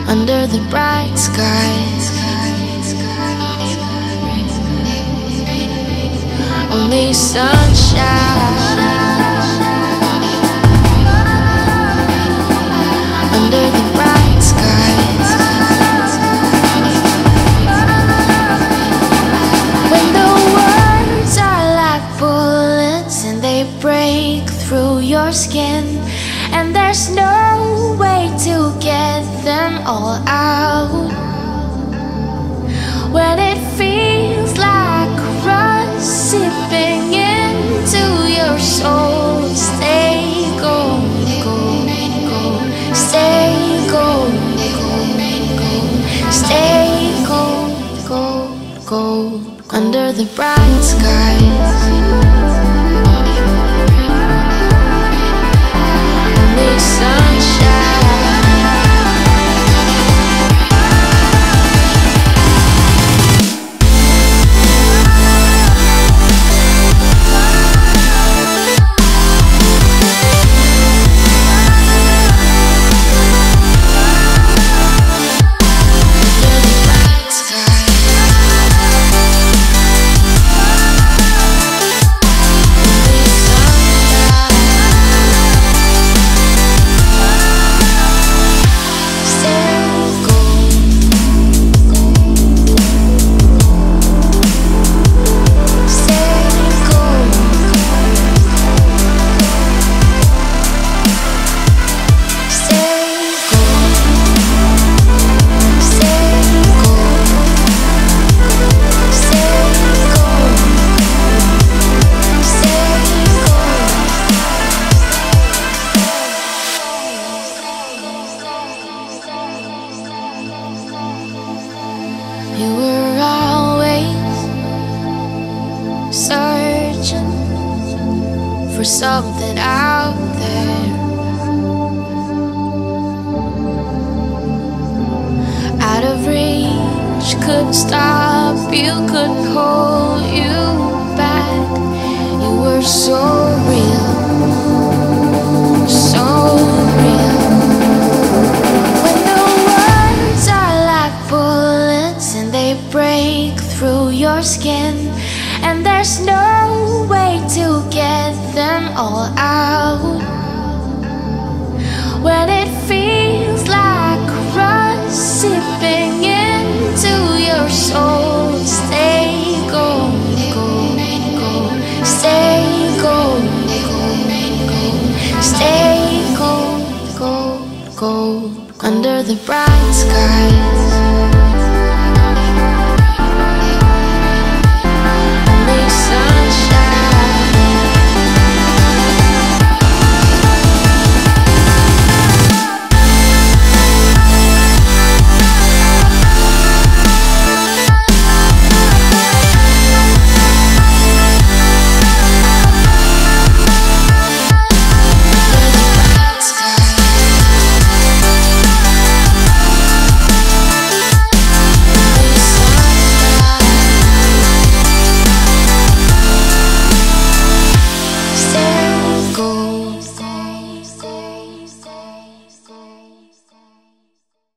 Under the bright skies, only sunshine. Under the bright skies, when the words are like bullets and they break through your skin, and there's no way to get them all out. When it feels like rust seeping into your soul, stay gold, gold, gold. Stay gold, gold, gold. Stay gold, gold, gold. Under the bright skies, only sunshine. You were always searching for something out there, out of reach, couldn't stop you, couldn't hold you back. You were so real, so real. When the words are like bullets and they break through your skin, and there's no way to get them all out. When it feels like rust seeping into your soul, stay gold, gold, gold. Stay gold, gold, gold. Stay gold, gold, gold. Under the bright skies,